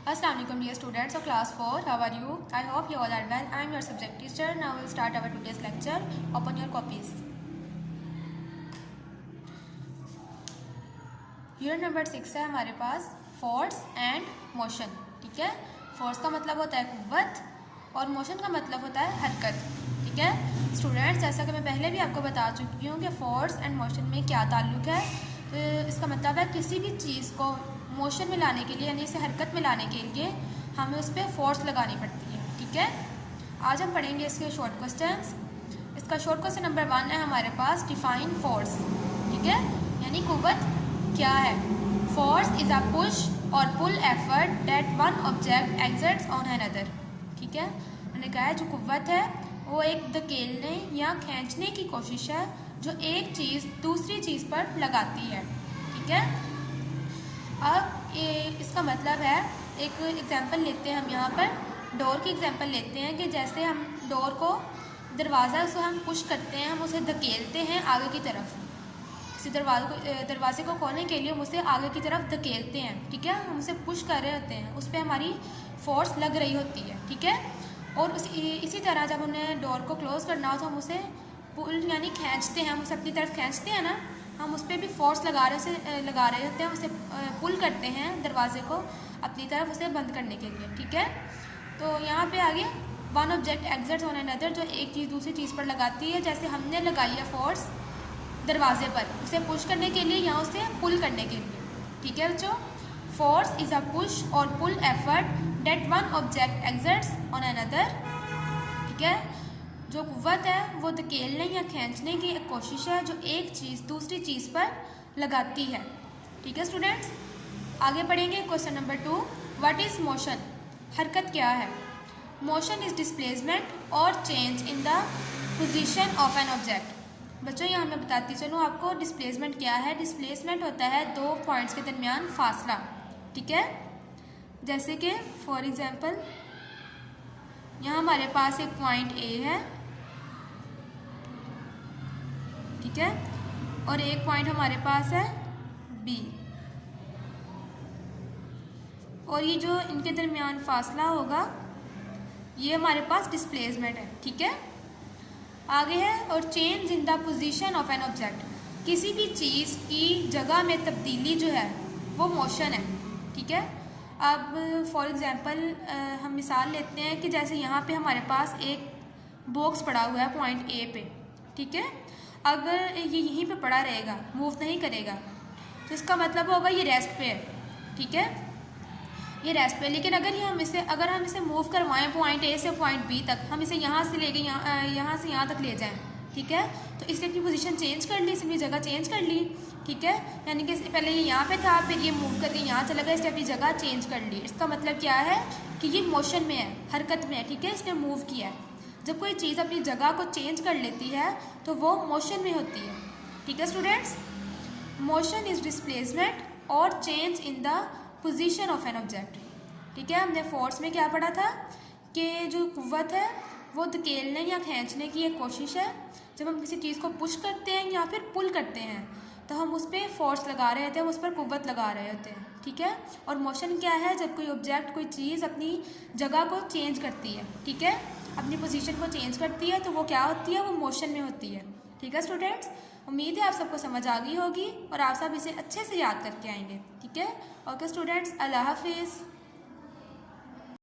Assalamu alaikum dear students of class 4. How are you? I hope you all are well. I am your subject teacher. Now we'll start our today's lecture. Open your copies. Unit number 6 है हमारे पास force and motion. ठीक है, force का मतलब होता है कुव्वत और motion का मतलब होता है हरकत. ठीक है स्टूडेंट्स, जैसा कि मैं पहले भी आपको बता चुकी हूँ कि फोर्स एंड मोशन में क्या ताल्लुक है. तो इसका मतलब है किसी भी चीज़ को मोशन में लाने के लिए यानी इसे हरकत में लाने के लिए हमें उस पर फोर्स लगानी पड़ती है. ठीक है, आज हम पढ़ेंगे इसके शॉर्ट क्वेश्चंस. इसका शॉर्ट क्वेश्चन नंबर 1 है हमारे पास, डिफाइन फोर्स. ठीक है, यानी कुव्वत क्या है. Force is a push or pull effort that one object exerts on another. ठीक है, मैंने कहा है जो कुव्वत है वो एक धकेलने या खींचने की कोशिश है जो एक चीज़ दूसरी चीज़ पर लगाती है. ठीक है, अब इसका मतलब है, एक एग्जांपल लेते हैं हम यहाँ पर डोर की एग्जांपल लेते हैं कि जैसे हम डोर को दरवाज़ा से हम पुश करते हैं, हम उसे धकेलते हैं आगे की तरफ. किसी दरवाजे को खोलने के लिए हम उसे आगे की तरफ धकेलते हैं. ठीक है, हम उसे पुश कर रहे होते हैं, उस पर हमारी फोर्स लग रही होती है. ठीक है, और इसी तरह जब हमने डोर को क्लोज़ करना हो तो हम उसे पुल यानी खींचते हैं, हम उसे अपनी तरफ खींचते हैं ना, हम उस पर भी फोर्स लगा रहे होते हैं, उसे पुल करते हैं दरवाजे को अपनी तरफ उसे बंद करने के लिए. ठीक है, तो यहाँ पे आगे one object exerts on another, जो एक चीज़ दूसरी चीज़ पर लगाती है. जैसे हमने लगाई है फोर्स दरवाजे पर उसे पुश करने के लिए या उसे पुल करने के लिए. ठीक है बच्चों, force is a push or pull effort that one object exerts on another. ठीक है, जो कुव्वत है वो धकेलने या खींचने की एक कोशिश है जो एक चीज़ दूसरी चीज़ पर लगाती है. ठीक है स्टूडेंट्स, आगे पढ़ेंगे question number 2. What is motion. हरकत क्या है. मोशन इज़ डिस्प्लेसमेंट और change in the position of an object. बच्चों यहाँ मैं बताती चलूँ आपको डिस्प्लेसमेंट क्या है. डिस्प्लेसमेंट होता है दो पॉइंट्स के दरमियान फासला. ठीक है, जैसे कि फॉर एग्जांपल यहाँ हमारे पास एक पॉइंट ए है. ठीक है, और एक पॉइंट हमारे पास है बी, और ये जो इनके दरमियान फासला होगा ये हमारे पास डिस्प्लेसमेंट है. ठीक है, आगे है और change in the position of an object. किसी भी चीज़ की जगह में तब्दीली जो है वो मोशन है. ठीक है, अब फॉर एग्जांपल हम मिसाल लेते हैं कि जैसे यहाँ पे हमारे पास एक बॉक्स पड़ा हुआ है पॉइंट ए पे. ठीक है, अगर ये यहीं पे पड़ा रहेगा, मूव नहीं करेगा, तो इसका मतलब होगा ये रेस्ट पे है. ठीक है, ये रेस्ट पे. लेकिन अगर हम इसे मूव करवाएं पॉइंट ए से पॉइंट बी तक, हम इसे यहाँ से लेके यहाँ से यहाँ तक ले जाएं. ठीक है, तो इसने अपनी पोजीशन चेंज कर ली, इसने जगह चेंज कर ली. ठीक है, यानी कि पहले ये यहाँ पे था, फिर ये मूव करके यहाँ चला गया, इसने अपनी जगह चेंज कर ली. इसका मतलब क्या है कि ये मोशन में है, हरकत में है. ठीक है, इसने मूव किया है. जब कोई चीज़ अपनी जगह को चेंज कर लेती है तो वो मोशन में होती है. ठीक है स्टूडेंट्स, मोशन इज़ डिस्प्लेसमेंट और change in the position of an object. ठीक है, हमने फोर्स में क्या पढ़ा था कि जो कुव्वत है वो धकेलने या खींचने की एक कोशिश है. जब हम किसी चीज़ को पुश करते हैं या फिर पुल करते हैं तो हम उस पर फोर्स लगा रहे होते हैं, हम उस पर कुव्वत लगा रहे होते हैं. ठीक है, और मोशन क्या है, जब कोई ऑब्जेक्ट कोई चीज़ अपनी जगह को चेंज करती है. ठीक है, अपनी पोजीशन को चेंज करती है तो वो क्या होती है, वो मोशन में होती है. ठीक है स्टूडेंट्स, उम्मीद है आप सबको समझ आ गई होगी और आप सब इसे अच्छे से याद करके आएंगे. ठीक है, ओके स्टूडेंट्स, अल्लाह हाफिज़.